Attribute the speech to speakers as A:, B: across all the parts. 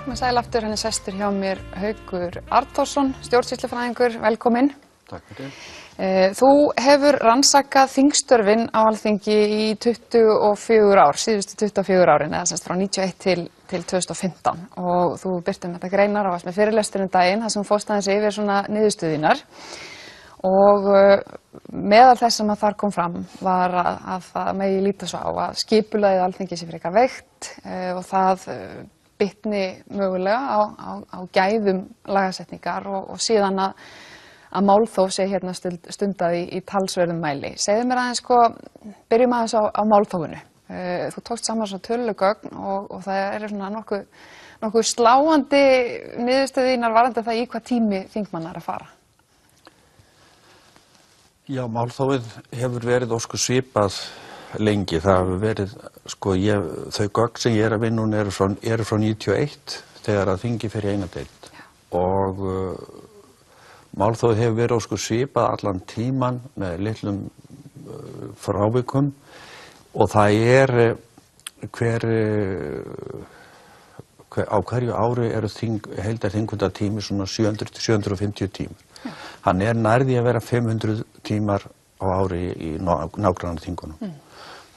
A: Komið sæl aftur, hann sestur hjá mér Haukur Arnþórsson, stjórnsýslufræðingur, velkominn.
B: Takk fyrir.
A: Þú hefur rannsakað þingstörfin á Alþingi í 24 ár, síðustu 24 árin, eða semst frá 91 til 2015 og þú birtir þetta greinar og varst með fyrirlestur daginn þar sem fórst aðeins yfir svona niðurstöðunar og meðal þess sem að þar kom fram var að það megi líta svo á að skipulagið Alþingis sé frekar veikt og það bitni mögulega á gæðum lagasetningar og síðan að málþóf sé hérna stundað í talsverðum mæli. Segðu mér aðeins byrjum aðeins á málþófinu. Þú tókst saman svo tölugögn og það er svona nokkuð sláandi niðurstöðunar varðandi það í hvað tími þingmanna er að fara.
B: Já, málþófið hefur verið ósköp svipað lengi. Það hefur verið, þau gögn sem ég er að vinna núna eru frá 91 þegar að þingi fer í eina deild og málþófið hefur verið ósköp svipað allan tíman með litlum frávikum og það er á hverju ári eru heildarþingfundatími svona 700 til 750 tímar. Hann er nærði að vera 500 tímar á ári í nágrannaþingunum.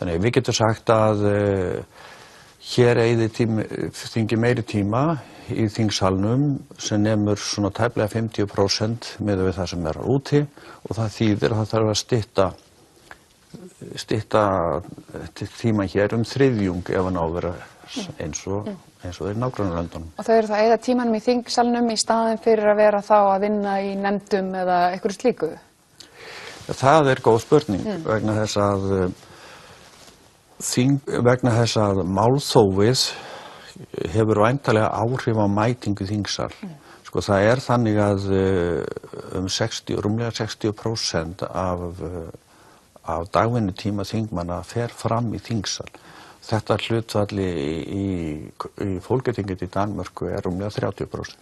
B: Þannig við getum sagt að hér eyðir þingi meiri tíma í þingsalnum sem nemur svona tæplega 50% miðað við það sem er úti og það þýðir að það þarf að stytta tíma hér þriðjung ef hann á að vera eins og er í nágrannalöndunum.
A: Og þau eru þá að eyða tímanum í þingsalnum í staðinn fyrir að vera þá að vinna í nefndum eða einhverju slíku?
B: Það er góð spurning vegna þess að málþófið hefur væntanlega áhrif á mætingu í þingsal. Það er þannig að rúmlega 60% af dagvinnutíma þingmanna fer fram í þingsal. Þetta hlutfalli í Folketinget í Danmörku er rúmlega 30%.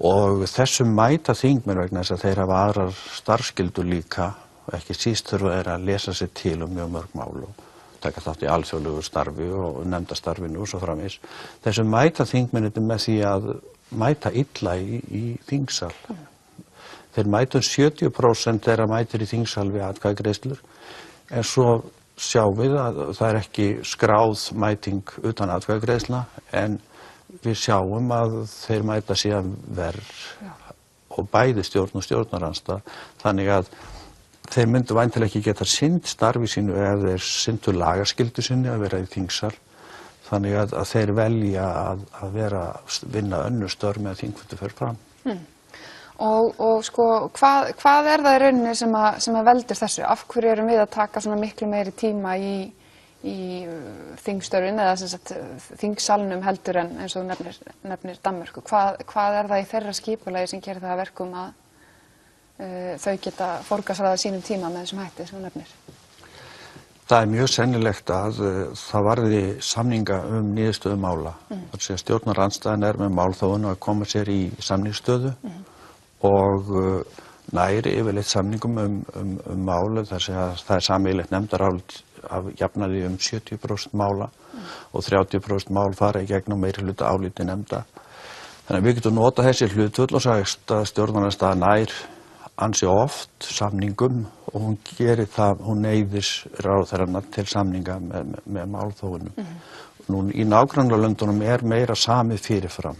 B: Og þessum mæta þingmenn vegna þess að þeir hafa aðrar starfsskyldur líka og ekki síst þurfa þeir að lesa sér til mjög mörg mál og taka þátt í alþjóðlegu starfi og nefndastarfinu og svo framvegis. Þessum mæta þingmennir með því að mæta illa í þingsal. Þeir mæta 70% þeirra mætir í þingsal við atkvæðagreiðslur en svo sjáum við að það er ekki skráð mæting utan atkvæðagreiðslna en við sjáum að þeir mæta síðan verr og bæði stjórn og stjórnarandstaða þannig að þeir myndu væntanlega ekki geta sinnt starfi sínu ef þeir sinntu lagaskyldu sinni að vera í þingsal þannig að þeir velja að vinna önnur störf með að þingfundur fer fram.
A: Og hvað er það í rauninni sem að veldur þessu? Af hverju erum við að taka svona miklu meiri tíma í þingstörfin eða sem sagt þingsalnum heldur en eins og nefnir Danmörku? Hvað er það í þeirra skipulagi sem gerir það að verkum að þau geta forgangsraðað sínum tíma með þessum hætti sem þú nefnir?
B: Það er mjög sennilegt að það varði samninga niðurstöðu mála. Stjórnarandstaðan er með málþófinu að koma sér í samningsstöðu og næri yfirleitt samningum málu þar sem það er sameiginlegt nefndarálit af jafnaði 70% mála og 30% mál fara í gegnum meirihluta áliti nefnda. Þannig að við getum notað þessi hlutföll og sagst að stjórnarandstaðan nær ansi oft samningum og hún gerir það, hún neyðir ráðherrana til samninga með málþófinu. Nú í nágrannalöndunum er meira samið fyrirfram.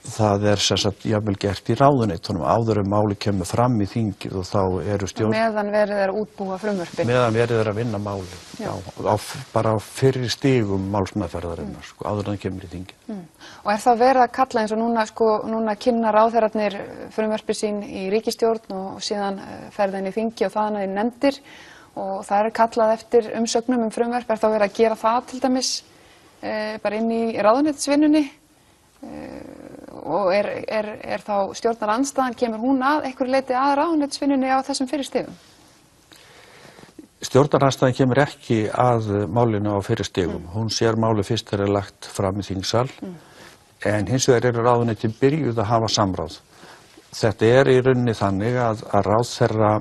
B: Það er sem sagt jafnvel gert í ráðuneytunum áður en máli kemur fram í þingið og þá eru
A: meðan verið er að útbúa frumvörpin.
B: Meðan verið er að vinna máli. Já, bara á fyrri stigum málsmeðferðarinnar, áður en það kemur í þingið.
A: Og er það verið að kalla eins og núna kynna ráðherrarnir frumvörpi sín í ríkisstjórn og síðan ferðin í þingi og þaðan í nefndir og það er kallað eftir umsögnum frumvörp. Er þá verið að gera það til dæmis bara inn í ráðuneytisvinnunni? Og er þá stjórnarandstaðan, kemur hún að einhverju leyti að ráðuneytisvinnunni á þessum fyrri stigum?
B: Stjórnarandstaðan kemur ekki að málinu á fyrri stigum. Hún sér máli fyrst þegar lagt fram í þingsal en hins vegar eru ráðuneyti byrjuð að hafa samráð. Þetta er í rauninni þannig að ráðherra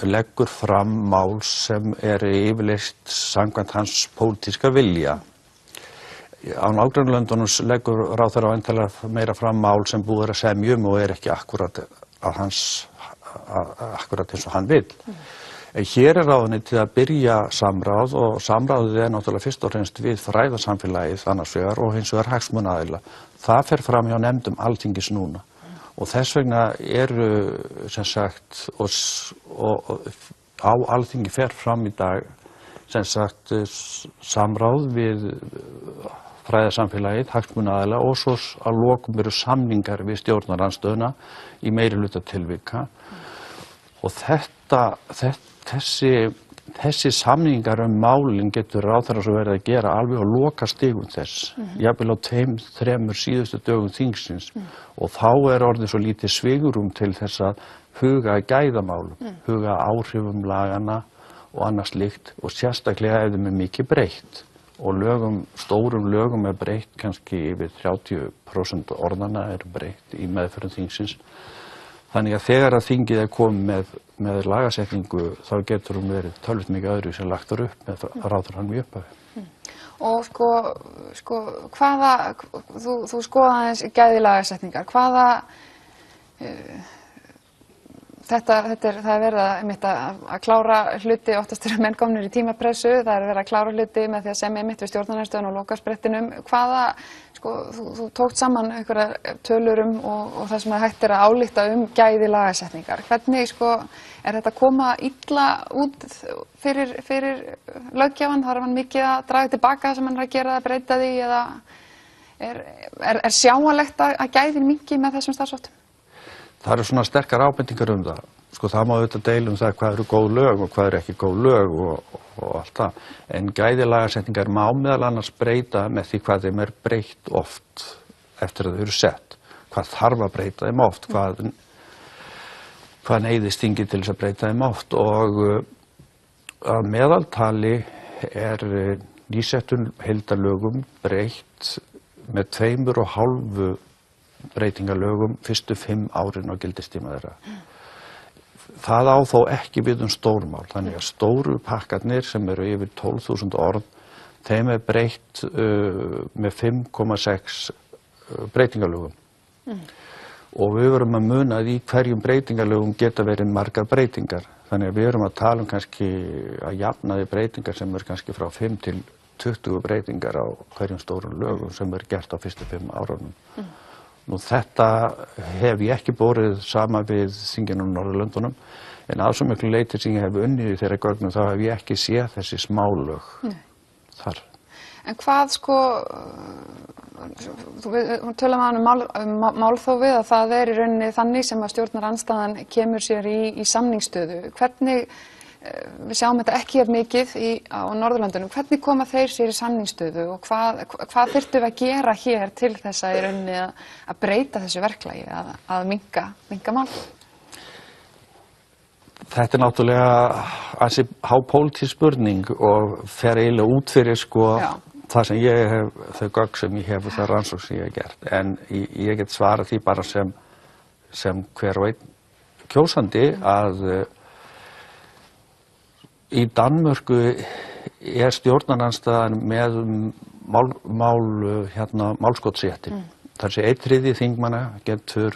B: leggur fram mál sem yfirleitt samkvæmt hans pólitíska vilja. Á nágrannalöndunum leggur ráðherra væntanlega meira fram mál sem búið að semja og ekki akkúrat eins og hann vill. Hér ráðuneytið að byrja samráð og samráðið náttúrulega fyrst og fremst við fræðasamfélagið annars vegar og hins vegar hagsmunaaðila. Það fer fram hjá nefndum Alþingis núna og þess vegna sem sagt og á Alþingi fer fram í dag sem sagt samráð við fræðasamfélagið, hagsmunaaðila og svo að lokum eru samningar við stjórnarandstöðuna í meirihluta tilvika og þessi samningar málin getur ráðherra svo verið að gera alveg á lokastigum þess, jafnvel á 2-3 síðustu dögum þingsins og þá orðið svo lítið svigrúm til þess að huga að gæðamálum, huga að áhrifum lagana og annað slíkt og sérstaklega ef þeim mikið breytt og stórum lögum breytt, kannski yfir 30% orðanna breytt í meðferðum þingsins. Þannig að þegar að þingið komið með lagasetningu þá getur hún verið tölvöld mikið öðru sem lagt upp með ráðherranum í upphafi.
A: Og sko þú skoða aðeins gæði lagasetningar, það er verið að klára hluti, oftast eru menn komnir í tímapressu, það er verið að klára hluti með því að semja við stjórnarandstöðuna og lokasprettinum. Þú tókt saman einhverjar tölur og það sem hægt að álykta gæði lagasetningar. Hvernig er þetta að koma illa út fyrir löggjafann? Þarf hann mikið að draga tilbaka það sem hann er að gera, að breyta því eða er sjáanlegt að gæðin minnki með þessum starfsháttum?
B: Það eru svona sterkar ábendingar það. Það má auðvitað deila það hvað eru góð lög og hvað eru ekki góð lög og allt það. En gæði lagasetningar má meðal annars breyta með því hvað þeim breytt oft eftir að þau eru sett. Hvað þarf að breyta þeim oft, hvað neyðist þingið til þess að breyta þeim oft. Og að meðaltali nýsettun heildarlögum breytt með 2,5 breytingalögum fyrstu 5 árin á gildistíma þeirra. Það á þó ekki við stórmál, þannig að stóru pakkarnir sem eru yfir 12.000 orð, þeim breytt með 5,6 breytingalögum. Og við verum að muna að í hverjum breytingalögum geta verið margar breytingar. Þannig að við erum að tala kannski að jafna því breytingar sem kannski frá 5 til 20 breytingar á hverjum stórum lögum sem gert á fyrstu 5 árunum. Nú þetta hef ég ekki borið sama við þinginu á Norðurlöndunum en að svo miklu leyti sem ég hef unnið í þeirra gögnum þá hef ég ekki séð þessi smálög þar.
A: En hvað við tölum málþófið að það í rauninni þannig sem að stjórnarandstaðan kemur sér í samningsstöðu. Hvernig, við sjáum þetta ekki jafn mikið á Norðurlöndunum, hvernig koma þeir sér í samningsstöðu og hvað þyrftum við að gera hér til þess að í rauninni að breyta þessu verklagi, að minnka mál?
B: Þetta náttúrulega ansi hápólitísk spurning og fer eiginlega út fyrir það sem ég hef, þau gögn sem ég hef og það rannsókn sem ég hef gert. En ég get svarað því bara sem hver og einn kjósandi að í Danmörku stjórnarandstaðan með málskotsrétti. Það sé 1/3 þingmanna getur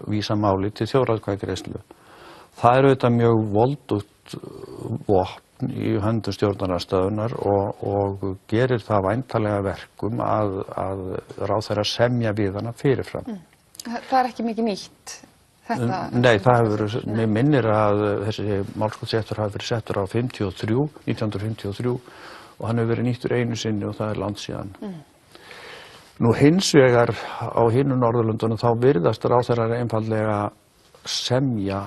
B: vísa máli til þjóðaratkvæðagreiðslu. Það auðvitað mjög voldugt vopn í höndum stjórnarandstaðunnar og gerir það væntanlega verkum að ráðherra semja við hana fyrirfram.
A: Það er ekki mikið nýtt?
B: Nei, það hefur verið, mér minnir að þessi málskotsréttur hafi verið settur á 1953 og hann hefur verið nýttur einu sinni og það langt síðan. Nú hins vegar á hinum Norðurlöndunum þá virðast ráðherrar einfaldlega semja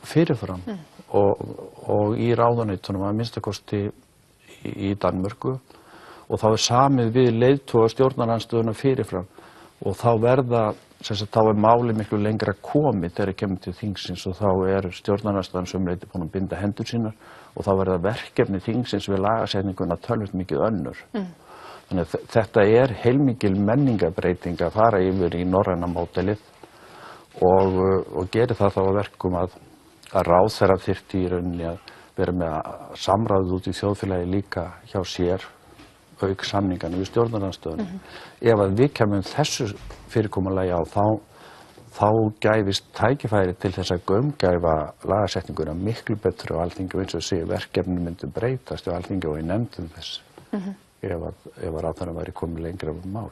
B: fyrirfram og í ráðuneytunum að minnstakosti í Danmörku og þá samið við leiðtoga stjórnarandstöðuna fyrirfram og þá þá málið miklu lengra komið þegar kemur til þingsins og þá stjórnarandstaðan sömuleyti búin að binda hendur sínar og þá verða verkefni þingsins við lagasetninguna töluvert mikið önnur. Þannig að þetta heilmikil menningarbreyting að fara yfir í norræna módelið og gerir það þá að verkum að ráðherra þyrfti í rauninni að vera með samráð út í þjóðfélagi líka hjá sér auk samningarnir við stjórnarandstöðuna. Ef að við kemum þessu fyrirkomulagi á, þá gæfist tækifæri til þess að gaumgæfa lagasetninguna miklu betur á Alþingi og eins og sé verkefni myndu breytast á Alþingi og í nefndum þess ef að ráðherra væri komið lengra um mál.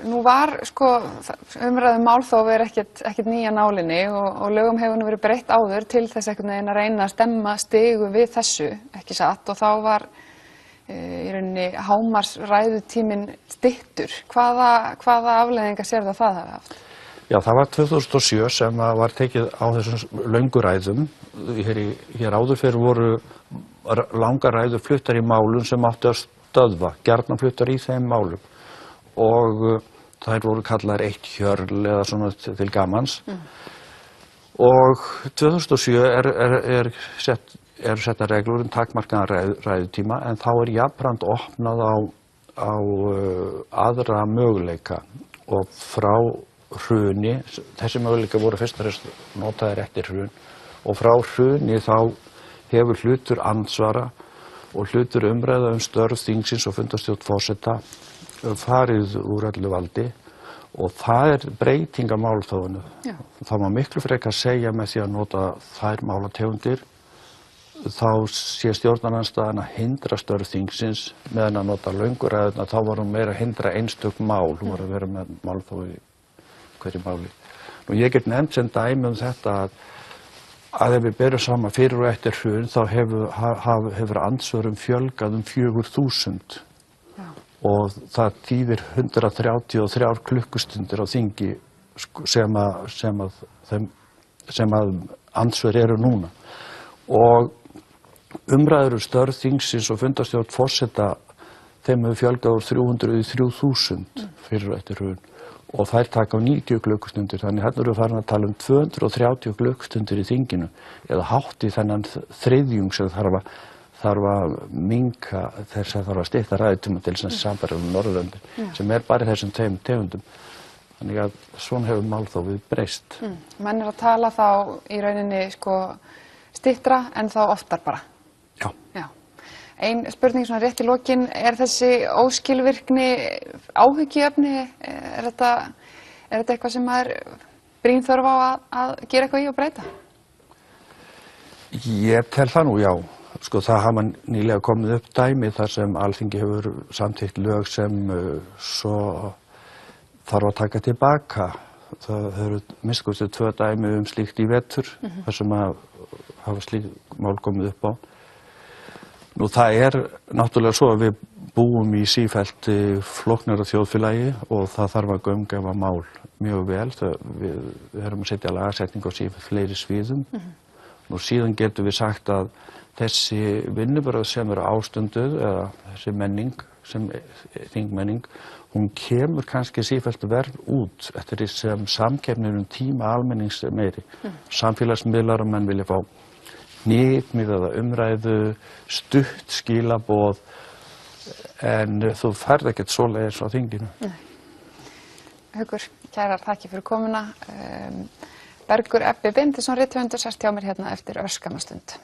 A: Nú var umræðum málþóf ekkert nýja nálinni og lögum hefur nú verið breytt áður til þess einhvern veginn að reyna að stemma stigu við þessu, ekki satt, og þá var í rauninni hámarksræðutíminn styttur. Hvaða afleiðingar sérðu að það hafi haft?
B: Já, það var 2007 sem var tekið á þessum löngu ræðum. Hér áður fyrir voru langar ræður fluttar í málum sem áttu að stöðva, gjarnan fluttar í þeim málum. Og þær voru kallaðar eitt hjörl eða svona til gamans. Og 2007 er setta reglur takmarkaðan ræðutíma, en þá jafnframt opnað á aðra möguleika og frá hruni, þessi möguleika voru fyrst og fremst notaðir eftir hrun, og frá hruni þá hefur hlutur andsvara og hlutur umræða störf þingsins og fundarstjórn forseta farið úr öllu valdi, og það breyting af málþófinu. Það má miklu frekar segja með því að nota þær málategundir, þá sé stjórnarandstaðan að hindra störf þingsins, meðan að nota löngu ræðurnar, þá var hún meira að hindra einstök mál, hún var að vera með málþófi hverju máli. Nú ég get nefnt sem dæmi þetta að ef við berum saman fyrir og eftir hrun, þá hefur andsvörum fjölgað 4.000 og það þýðir 133 klukkustundir á þingi sem að andsvör eru núna. Og umræður störf þingsins og fundarstjórn forseta, þeim hefur fjölgað úr 300 í 3.000 fyrir og eftir hrun. Og þær taka á 90 klukkustundir, þannig hérna erum við farin að tala 230 klukkustundir í þinginu, eða hátt í þennan þriðjung sem þarf að minnka þess að þarf að stytta ræðutíma til þess að sambæra Norðurlöndin, sem bara þessum tveim tegundum. Þannig að svona hefur málþófið breyst.
A: Menn að tala þá í rauninni styttra en þá oftar bara?
B: Já.
A: Ein spurning svona rétt í lokin, þessi óskilvirkni áhyggjuefni, þetta eitthvað sem brýn þörf á að gera eitthvað í og breyta?
B: Ég tel það nú, já. Það hafa nýlega komið upp dæmi þar sem Alþingi hefur samþykkt lög sem svo þarf að taka tilbaka. Það eru minnst 2 dæmi slíkt í vetur, þar sem hafa slík mál komið upp á. Nú það náttúrulega svo að við búum í sífellt flóknara þjóðfélagi og það þarf að gaumgæfa mál mjög vel. Við erum að setja lagasetningu á sífellt fleiri sviðum. Nú síðan getum við sagt að þessi vinnubrögð sem eru ástunduð, eða þessi menning, þingmenning, hún kemur kannski sífellt verð út eftir því sem samkeppnin tíma almennings meiri. Samfélagsmiðlar og menn vilja fá hnitmiðaða umræðu, stutt skilaboð, en þú ferð ekkert svoleiðis á þinginu.
A: Haukur, kærar þakkir fyrir komuna. Bergur Ebbi Benediktsson rithöfundur sest hjá mér hérna eftir örskamma stund.